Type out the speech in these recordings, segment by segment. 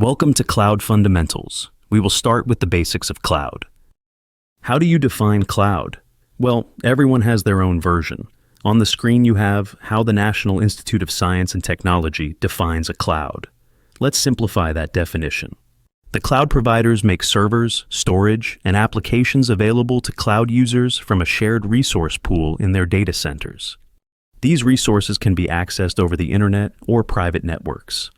Welcome to Cloud Fundamentals. We will start with the basics of cloud. How do you define cloud? Well, everyone has their own version. On the screen you have how the National Institute of Science and Technology defines a cloud. Let's simplify that definition. The cloud providers make servers, storage, and applications available to cloud users from a shared resource pool in their data centers. These resources can be accessed over the internet or private networks.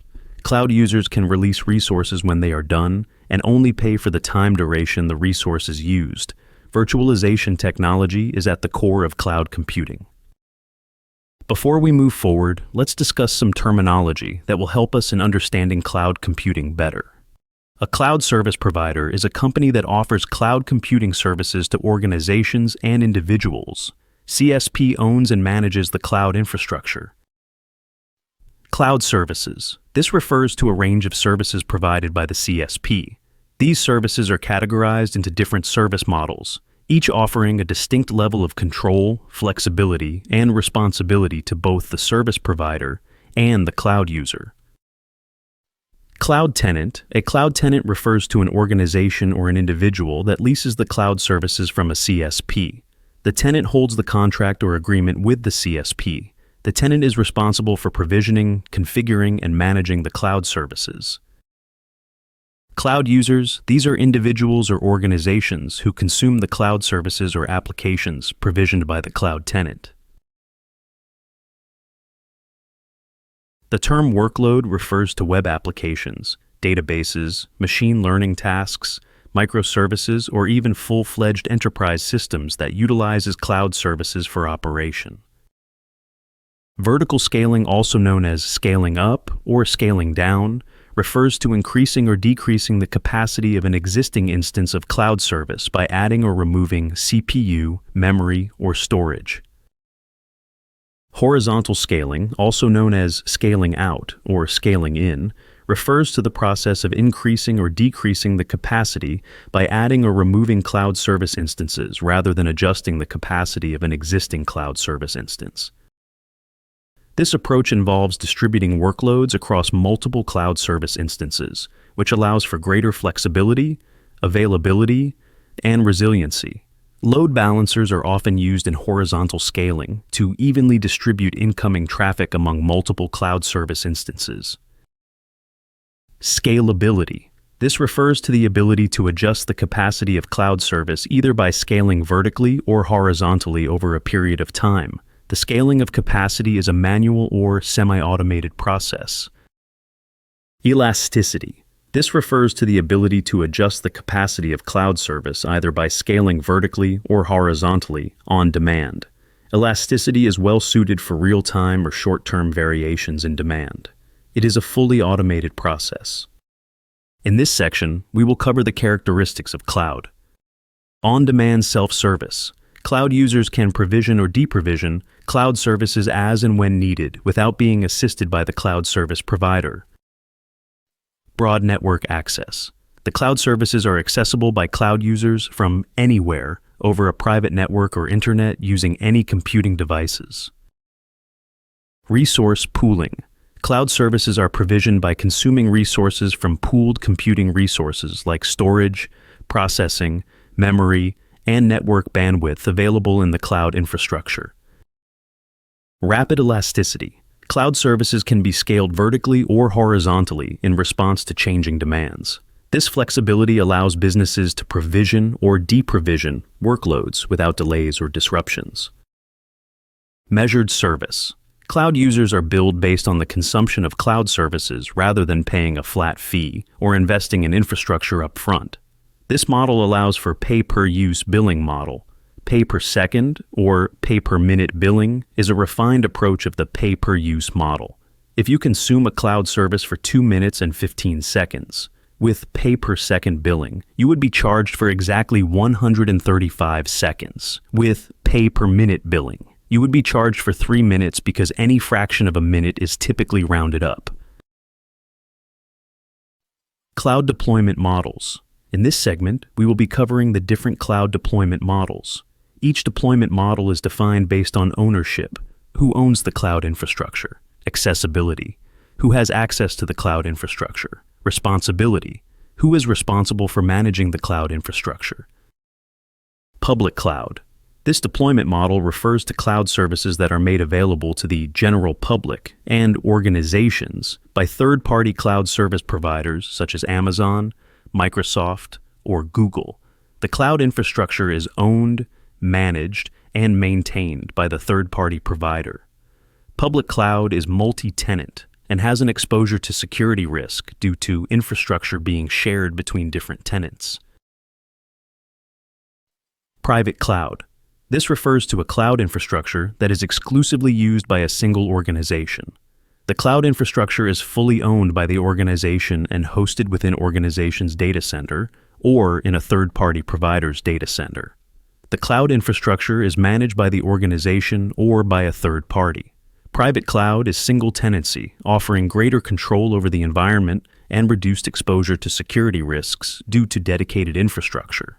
Cloud users can release resources when they are done and only pay for the time duration the resource is used. Virtualization technology is at the core of cloud computing. Before we move forward, let's discuss some terminology that will help us in understanding cloud computing better. A cloud service provider is a company that offers cloud computing services to organizations and individuals. CSP owns and manages the cloud infrastructure. Cloud services. This refers to a range of services provided by the CSP. These services are categorized into different service models, each offering a distinct level of control, flexibility, and responsibility to both the service provider and the cloud user. Cloud tenant. A cloud tenant refers to an organization or an individual that leases the cloud services from a CSP. The tenant holds the contract or agreement with the CSP. The tenant is responsible for provisioning, configuring, and managing the cloud services. Cloud users. These are individuals or organizations who consume the cloud services or applications provisioned by the cloud tenant. The term workload refers to web applications, databases, machine learning tasks, microservices, or even full-fledged enterprise systems that utilizes cloud services for operation. Vertical scaling, also known as scaling up or scaling down, refers to increasing or decreasing the capacity of an existing instance of cloud service by adding or removing CPU, memory, or storage. Horizontal scaling, also known as scaling out or scaling in, refers to the process of increasing or decreasing the capacity by adding or removing cloud service instances rather than adjusting the capacity of an existing cloud service instance. This approach involves distributing workloads across multiple cloud service instances, which allows for greater flexibility, availability, and resiliency. Load balancers are often used in horizontal scaling to evenly distribute incoming traffic among multiple cloud service instances. Scalability. This refers to the ability to adjust the capacity of cloud service either by scaling vertically or horizontally over a period of time. The scaling of capacity is a manual or semi-automated process. Elasticity. This refers to the ability to adjust the capacity of cloud service either by scaling vertically or horizontally on demand. Elasticity is well suited for real-time or short-term variations in demand. It is a fully automated process. In this section, we will cover the characteristics of cloud. On-demand self-service. Cloud users can provision or deprovision cloud services as and when needed without being assisted by the cloud service provider. Broad network access. The cloud services are accessible by cloud users from anywhere over a private network or internet using any computing devices. Resource pooling. Cloud services are provisioned by consuming resources from pooled computing resources like storage, processing, memory, and network bandwidth available in the cloud infrastructure. Rapid elasticity. Cloud services can be scaled vertically or horizontally in response to changing demands. This flexibility allows businesses to provision or deprovision workloads without delays or disruptions. Measured service. Cloud users are billed based on the consumption of cloud services rather than paying a flat fee or investing in infrastructure up front. This model allows for pay-per-use billing model. Paypersecond or payperminute billing is a refined approach of the pay-per-use model. If you consume a cloud service for 2 minutes and 15 seconds, with paypersecond billing, you would be charged for exactly 135 seconds. With payperminute billing, you would be charged for 3 minutes because any fraction of a minute is typically rounded up. Cloud deployment models. In this segment, we will be covering the different cloud deployment models. Each deployment model is defined based on ownership, who owns the cloud infrastructure, accessibility, Who has access to the cloud infrastructure? Responsibility. Who is responsible for managing the cloud infrastructure? Public cloud. This deployment model refers to cloud services that are made available to the general public and organizations by third-party cloud service providers such as Amazon, Microsoft, or Google. The cloud infrastructure is owned, managed, and maintained by the third-party provider. Public cloud is multi-tenant and has an exposure to security risk due to infrastructure being shared between different tenants. Private cloud. This refers to a cloud infrastructure that is exclusively used by a single organization. The cloud infrastructure is fully owned by the organization and hosted within organization's data center or in a third-party provider's data center. The cloud infrastructure is managed by the organization or by a third party. Private cloud is single tenancy, offering greater control over the environment and reduced exposure to security risks due to dedicated infrastructure.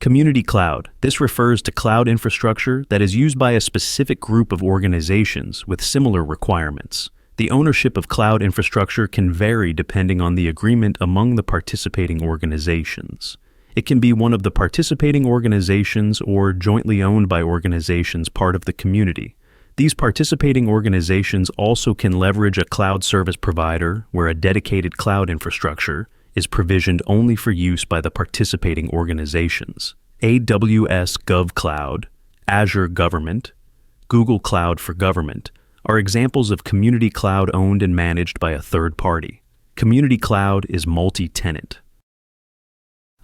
Community cloud. This refers to cloud infrastructure that is used by a specific group of organizations with similar requirements. The ownership of cloud infrastructure can vary depending on the agreement among the participating organizations. It can be one of the participating organizations or jointly owned by organizations part of the community. These participating organizations also can leverage a cloud service provider where a dedicated cloud infrastructure is provisioned only for use by the participating organizations. AWS GovCloud, Azure Government, Google Cloud for Government are examples of community cloud owned and managed by a third party. Community cloud is multi-tenant.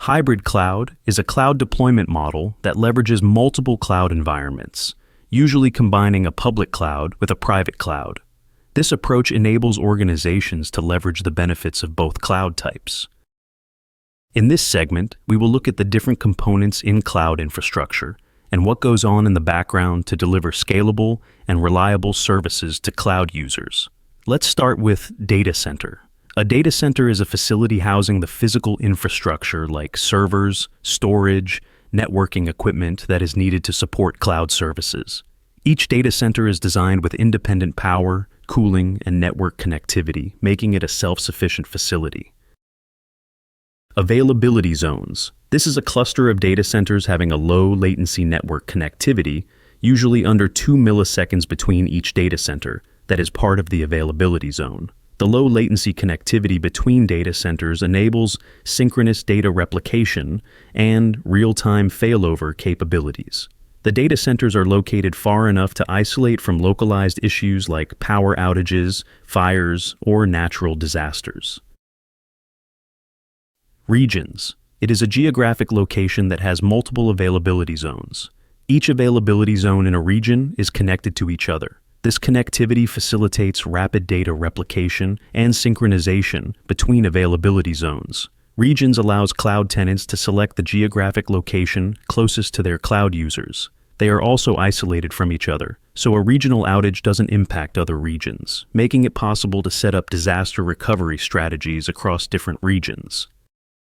Hybrid cloud is a cloud deployment model that leverages multiple cloud environments, usually combining a public cloud with a private cloud. This approach enables organizations to leverage the benefits of both cloud types. In this segment, we will look at the different components in cloud infrastructure and what goes on in the background to deliver scalable and reliable services to cloud users. Let's start with data center. A data center is a facility housing the physical infrastructure like servers, storage, networking equipment that is needed to support cloud services. Each data center is designed with independent power, cooling, and network connectivity, making it a self-sufficient facility. Availability zones. This is a cluster of data centers having a low latency network connectivity, usually under 2 milliseconds between each data center, that is part of the availability zone. The low latency connectivity between data centers enables synchronous data replication and real-time failover capabilities. The data centers are located far enough to isolate from localized issues like power outages, fires, or natural disasters. Regions. It is a geographic location that has multiple availability zones. Each availability zone in a region is connected to each other. This connectivity facilitates rapid data replication and synchronization between availability zones. Regions allows cloud tenants to select the geographic location closest to their cloud users. They are also isolated from each other, so a regional outage doesn't impact other regions, making it possible to set up disaster recovery strategies across different regions.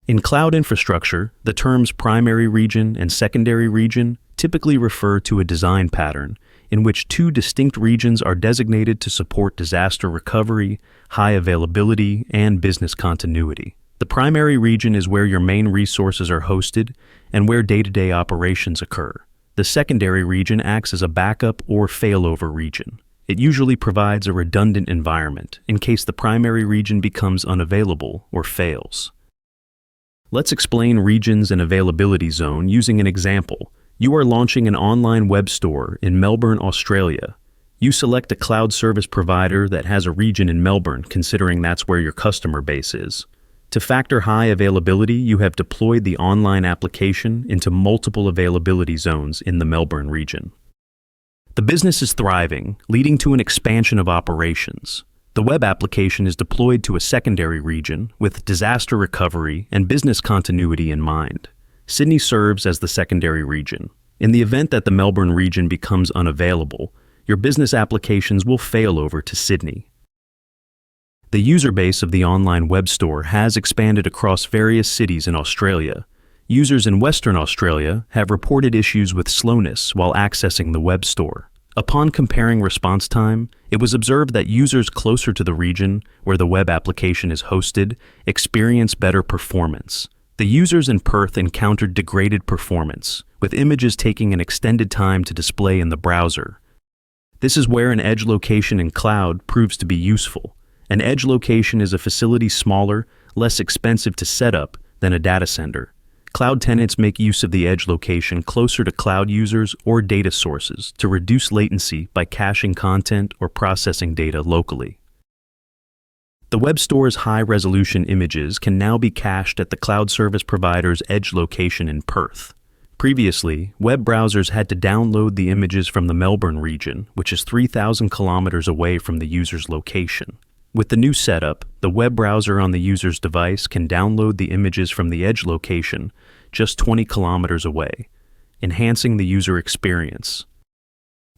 In cloud infrastructure, the terms primary region and secondary region typically refer to a design pattern in which two distinct regions are designated to support disaster recovery, high availability, and business continuity. The primary region is where your main resources are hosted and where day-to-day operations occur. The secondary region acts as a backup or failover region. It usually provides a redundant environment in case the primary region becomes unavailable or fails. Let's explain regions and availability zone using an example. You are launching an online web store in Melbourne, Australia. You select a cloud service provider that has a region in Melbourne, considering that's where your customer base is. To factor high availability, you have deployed the online application into multiple availability zones in the Melbourne region. The business is thriving, leading to an expansion of operations. The web application is deployed to a secondary region with disaster recovery and business continuity in mind. Sydney serves as the secondary region. In the event that the Melbourne region becomes unavailable, your business applications will fail over to Sydney. The user base of the online web store has expanded across various cities in Australia. Users in Western Australia have reported issues with slowness while accessing the web store. Upon comparing response time, it was observed that users closer to the region where the web application is hosted experience better performance. The users in Perth encountered degraded performance, with images taking an extended time to display in the browser. This is where an edge location in cloud proves to be useful. An edge location is a facility smaller, less expensive to set up than a data center. Cloud tenants make use of the edge location closer to cloud users or data sources to reduce latency by caching content or processing data locally. The web store's high-resolution images can now be cached at the cloud service provider's edge location in Perth. Previously, web browsers had to download the images from the Melbourne region, which is 3,000 kilometers away from the user's location. With the new setup, the web browser on the user's device can download the images from the edge location just 20 kilometers away, enhancing the user experience.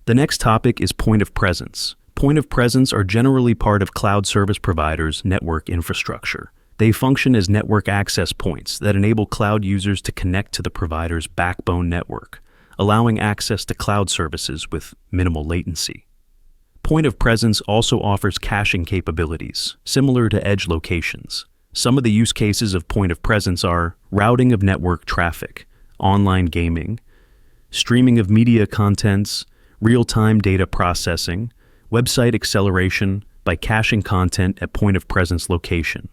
The next topic is point of presence. Point of presence are generally part of cloud service providers' network infrastructure. They function as network access points that enable cloud users to connect to the provider's backbone network, allowing access to cloud services with minimal latency. Point of presence also offers caching capabilities, similar to edge locations. Some of the use cases of point of presence are routing of network traffic, online gaming, streaming of media contents, real-time data processing, website acceleration by caching content at point of presence location.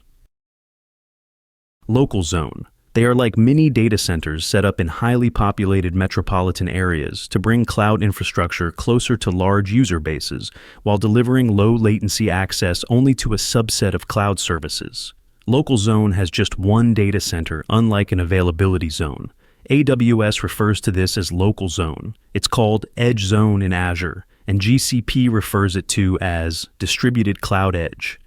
Localzone. They are like mini data centers set up in highly populated metropolitan areas to bring cloud infrastructure closer to large user bases while delivering low latency access only to a subset of cloud services. Localzone has just one data center, unlike an availability zone. AWS refers to this as localzone. It's called edge zone in Azure, and GCP refers it to as distributed cloud edge.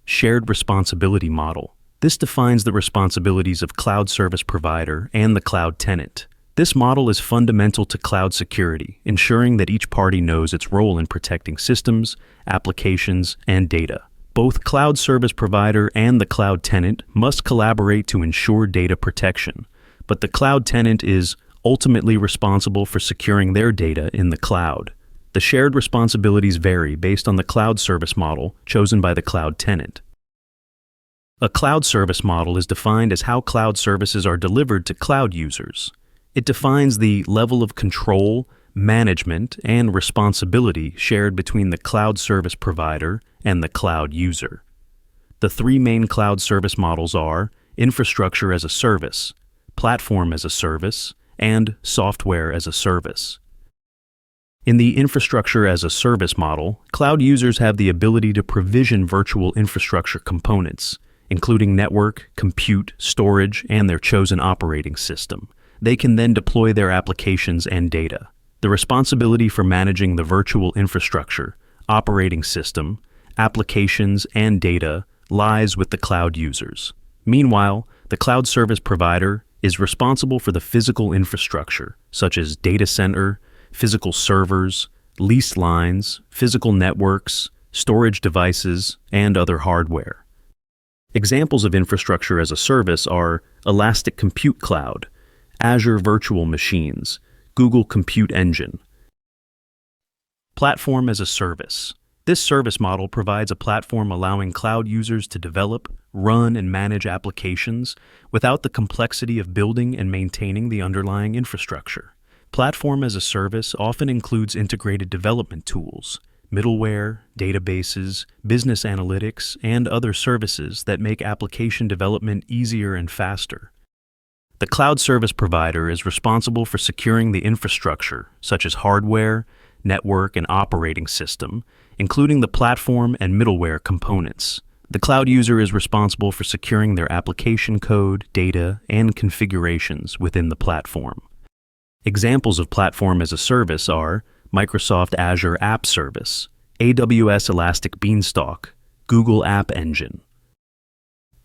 Shared responsibility model. This defines the responsibilities of cloud service provider and the cloud tenant. This model is fundamental to cloud security, ensuring that each party knows its role in protecting systems, applications, and data. Both cloud service provider and the cloud tenant must collaborate to ensure data protection, but the cloud tenant is ultimately responsible for securing their data in the cloud. The shared responsibilities vary based on the cloud service model chosen by the cloud tenant. A cloud service model is defined as how cloud services are delivered to cloud users. It defines the level of control, management, and responsibility shared between the cloud service provider and the cloud user. The three main cloud service models are infrastructure as a service, platform as a service, and software as a service. In the infrastructure as a service model, cloud users have the ability to provision virtual infrastructure components, including network, compute, storage, and their chosen operating system. They can then deploy their applications and data. The responsibility for managing the virtual infrastructure, operating system, applications, and data lies with the cloud users. Meanwhile, the cloud service provider is responsible for the physical infrastructure, such as data center, physical servers, leased lines, physical networks, storage devices, and other hardware. Examples of infrastructure as a service are Elastic Compute Cloud, Azure Virtual Machines, Google Compute Engine. Platform as a service. This service model provides a platform allowing cloud users to develop, run, and manage applications without the complexity of building and maintaining the underlying infrastructure. Platform as a service often includes integrated development tools, middleware, databases, business analytics, and other services that make application development easier and faster. The cloud service provider is responsible for securing the infrastructure, such as hardware, network, and operating system, including the platform and middleware components. The cloud user is responsible for securing their application code, data, and configurations within the platform. Examples of platform as a service are Microsoft Azure App Service, AWS Elastic Beanstalk, Google App Engine.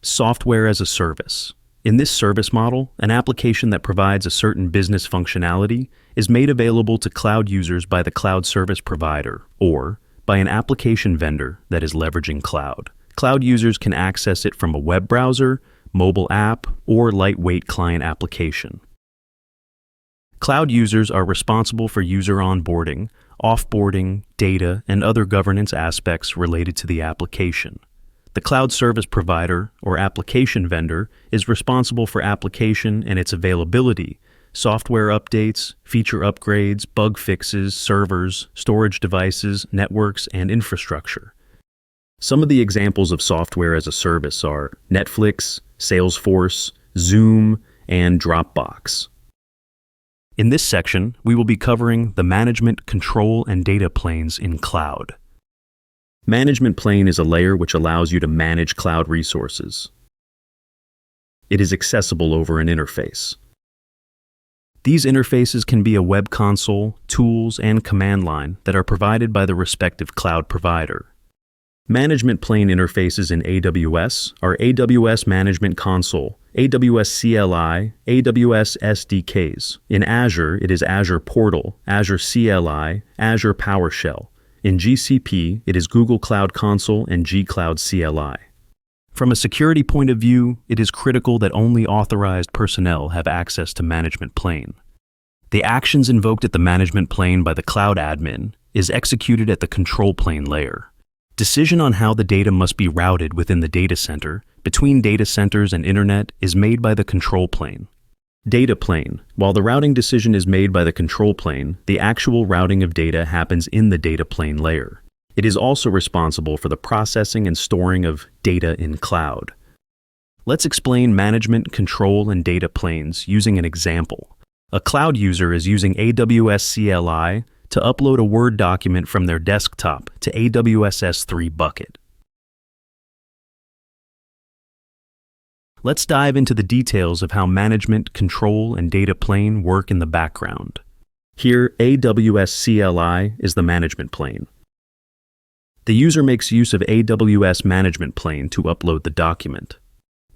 Software as a service. In this service model, an application that provides a certain business functionality is made available to cloud users by the cloud service provider or by an application vendor that is leveraging cloud. Cloud users can access it from a web browser, mobile app, or lightweight client application. Cloud users are responsible for user onboarding, offboarding, data, and other governance aspects related to the application. The cloud service provider, or application vendor, is responsible for application and its availability, software updates, feature upgrades, bug fixes, servers, storage devices, networks, and infrastructure. Some of the examples of software as a service are Netflix, Salesforce, Zoom, and Dropbox. In this section, we will be covering the management, control, and data planes in cloud. Management plane is a layer which allows you to manage cloud resources. It is accessible over an interface. These interfaces can be a web console, tools, and command line that are provided by the respective cloud provider. Management plane interfaces in AWS are AWS Management Console, AWS CLI, AWS SDKs. In Azure, it is Azure Portal, Azure CLI, Azure PowerShell. In GCP, it is Google Cloud Console and G-Cloud CLI. From a security point of view, it is critical that only authorized personnel have access to management plane. The actions invoked at the management plane by the cloud admin is executed at the control plane layer. Decision on how the data must be routed within the data center, between data centers and internet, is made by the control plane. Data plane. While the routing decision is made by the control plane, the actual routing of data happens in the data plane layer. It is also responsible for the processing and storing of data in cloud. Let's explain management, control, and data planes using an example. A cloud user is using AWS CLI to upload a Word document from their desktop to AWS S3 bucket. Let's dive into the details of how management, control, and data plane work in the background. Here, AWS CLI is the management plane. The user makes use of AWS management plane to upload the document.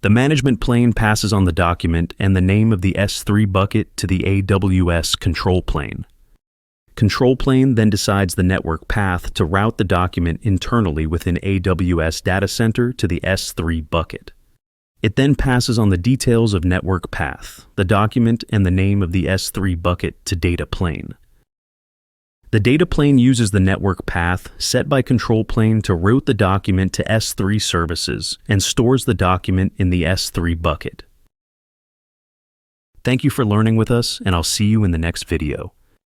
The management plane passes on the document and the name of the S3 bucket to the AWS control plane. Control plane then decides the network path to route the document internally within AWS data center to the S3 bucket. It then passes on the details of network path, the document, and the name of the S3 bucket to data plane. The data plane uses the network path set by control plane to route the document to S3 services and stores the document in the S3 bucket. Thank you for learning with us, and I'll see you in the next video.